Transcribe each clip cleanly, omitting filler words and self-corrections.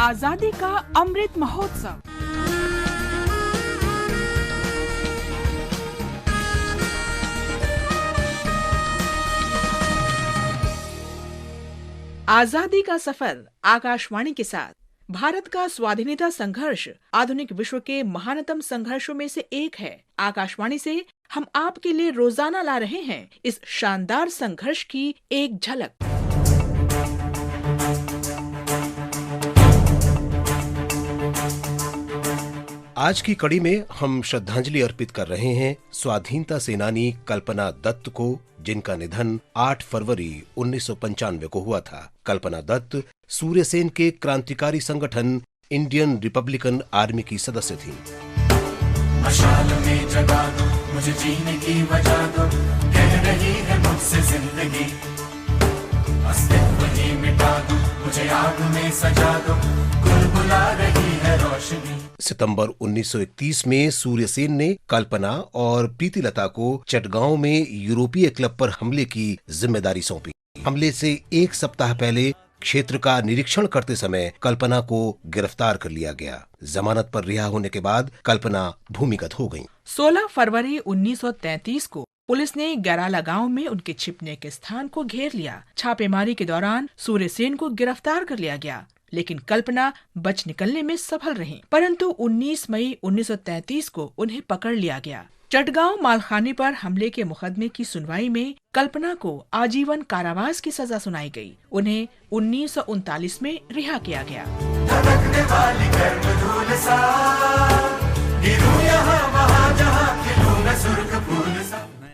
आजादी का अमृत महोत्सव। आजादी का सफर आकाशवाणी के साथ। भारत का स्वाधीनता संघर्ष आधुनिक विश्व के महानतम संघर्षों में से एक है। आकाशवाणी से हम आपके लिए रोजाना ला रहे हैं इस शानदार संघर्ष की एक झलक। आज की कड़ी में हम श्रद्धांजलि अर्पित कर रहे हैं स्वाधीनता सेनानी कल्पना दत्त को, जिनका निधन 8 फरवरी 1995 को हुआ था। कल्पना दत्त सूर्यसेन के क्रांतिकारी संगठन इंडियन रिपब्लिकन आर्मी की सदस्य थीं। मशाल में जगा दो, मुझे जीने की वजह दो, कह रही है मुझसे जिंदगी, अस्तित्व ही मिटा दो, मुझे आग में सजा दो, बुला रही है रोशनी। सितंबर 1931 में सूर्यसेन ने कल्पना और प्रीतिलता को चटगांव में यूरोपीय क्लब पर हमले की जिम्मेदारी सौंपी। हमले से एक सप्ताह पहले क्षेत्र का निरीक्षण करते समय कल्पना को गिरफ्तार कर लिया गया। जमानत पर रिहा होने के बाद कल्पना भूमिगत हो गयीं। 16 फरवरी 1933 को पुलिस ने गैराला गांव में उनके छिपने के स्थान को घेर लिया। छापेमारी के दौरान सूर्यसेन को गिरफ्तार कर लिया गया, लेकिन कल्पना बच निकलने में सफल रहीं। परंतु 19 मई 1933 को उन्हें पकड़ लिया गया। चटगांव मालखाने पर हमले के मुकदमे की सुनवाई में कल्पना को आजीवन कारावास की सजा सुनाई गई। उन्हें 1939 में रिहा किया गया।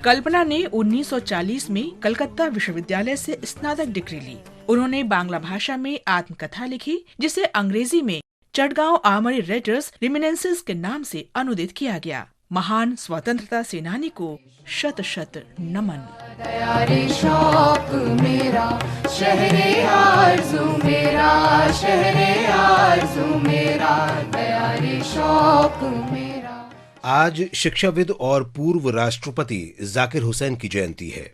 कल्पना ने 1940 में कलकत्ता विश्वविद्यालय से स्नातक डिग्री ली। उन्होंने बांग्ला भाषा में आत्मकथा लिखी, जिसे अंग्रेजी में चटगांव आर्मरी रेडर्स रिमिनेंसेस के नाम से अनुदित किया गया। महान स्वतंत्रता सेनानी को शत शत नमन। दयारे शौक मेरा, शहरे आरज़ू मेरा, शहरे आरज़ू मेरा, दयारे शौक मेरा। आज शिक्षाविद और पूर्व राष्ट्रपति जाकिर हुसैन की जयंती है।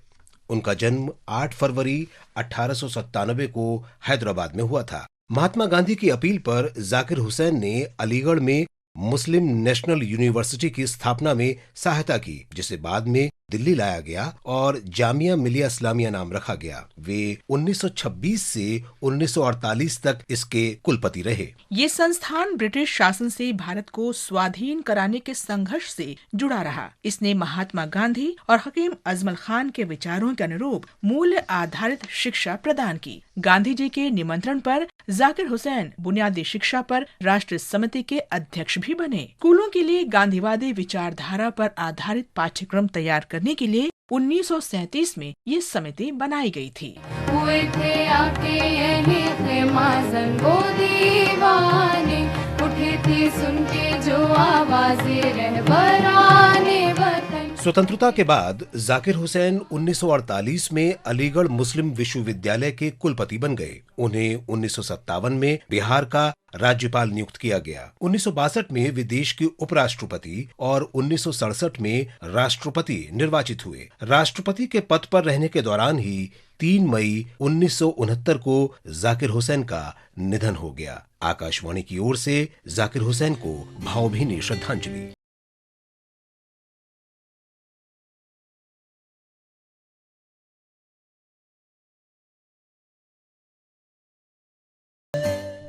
उनका जन्म 8 फरवरी 1897 को हैदराबाद में हुआ था। महात्मा गांधी की अपील पर जाकिर हुसैन ने अलीगढ़ में मुस्लिम नेशनल यूनिवर्सिटी की स्थापना में सहायता की, जिसे बाद में दिल्ली लाया गया और जामिया मिलिया इस्लामिया नाम रखा गया। वे 1926 से 1948 तक इसके कुलपति रहे। ये संस्थान ब्रिटिश शासन से भारत को स्वाधीन कराने के संघर्ष से जुड़ा रहा। इसने महात्मा गांधी और हकीम अजमल खान के विचारों के अनुरूप मूल्य आधारित शिक्षा प्रदान की। गांधी जी के निमंत्रण पर जाकिर हुसैन बुनियादी शिक्षा पर राष्ट्रीय समिति के अध्यक्ष भी बने। स्कूलों के लिए गांधीवादी विचारधारा पर आधारित पाठ्यक्रम तैयार करने के लिए 1937 में ये समिति बनाई गई थी। हुए थे आके यही माज़न वो दीवाने, उठे थे सुन के जो आवाज़ें रहबराने वतन। स्वतंत्रता के बाद जाकिर हुसैन 1948 में अलीगढ़ मुस्लिम विश्वविद्यालय के कुलपति बन गए। उन्हें 1957 में बिहार का राज्यपाल नियुक्त किया गया। 1962 में वे देश के उपराष्ट्रपति और 1967 में राष्ट्रपति निर्वाचित हुए। राष्ट्रपति के पद पर रहने के दौरान ही 3 मई 1969 को जाकिर हुसैन का निधन हो गया। आकाशवाणी की ओर से जाकिर हुसैन को भावभीनी श्रद्धांजलि।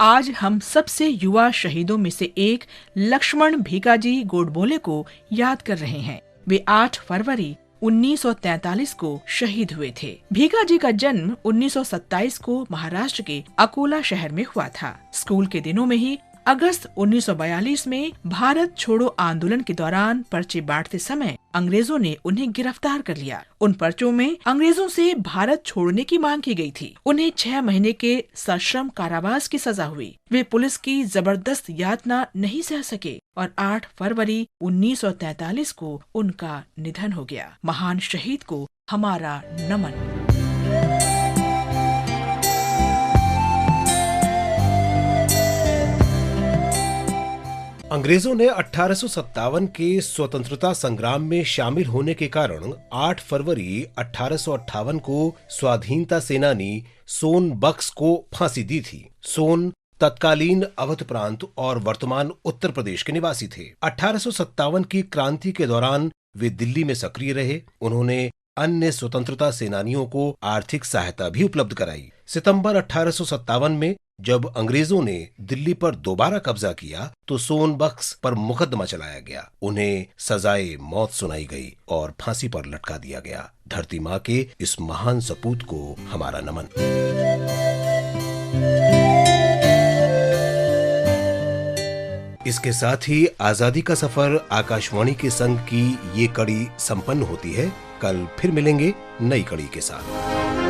आज हम सबसे युवा शहीदों में से एक लक्ष्मण भीकाजी गोडबोले को याद कर रहे हैं। वे 8 फरवरी 1943 को शहीद हुए थे। भीकाजी का जन्म 1927 को महाराष्ट्र के अकोला शहर में हुआ था। स्कूल के दिनों में ही अगस्त 1942 में भारत छोड़ो आंदोलन के दौरान पर्चे बांटते समय अंग्रेजों ने उन्हें गिरफ्तार कर लिया। उन पर्चों में अंग्रेजों से भारत छोड़ने की मांग की गई थी। उन्हें 6 महीने के सश्रम कारावास की सजा हुई। वे पुलिस की जबरदस्त यातना नहीं सह सके और 8 फरवरी 1943 को उनका निधन हो गया। महान शहीद को हमारा नमन। अंग्रेजों ने 1857 के स्वतंत्रता संग्राम में शामिल होने के कारण 8 फरवरी 1858 को स्वाधीनता सेनानी सोन बख्श को फांसी दी थी। सोन तत्कालीन अवध प्रांत और वर्तमान उत्तर प्रदेश के निवासी थे। 1857 की क्रांति के दौरान वे दिल्ली में सक्रिय रहे। उन्होंने अन्य स्वतंत्रता सेनानियों को आर्थिक सहायता भी उपलब्ध कराई। सितंबर 1857 में जब अंग्रेजों ने दिल्ली पर दोबारा कब्जा किया तो सोनबख्श पर मुकदमा चलाया गया। उन्हें सजाए मौत सुनाई गई और फांसी पर लटका दिया गया। धरती माँ के इस महान सपूत को हमारा नमन। इसके साथ ही आजादी का सफर आकाशवाणी के संग की ये कड़ी संपन्न होती है। कल फिर मिलेंगे नई कड़ी के साथ।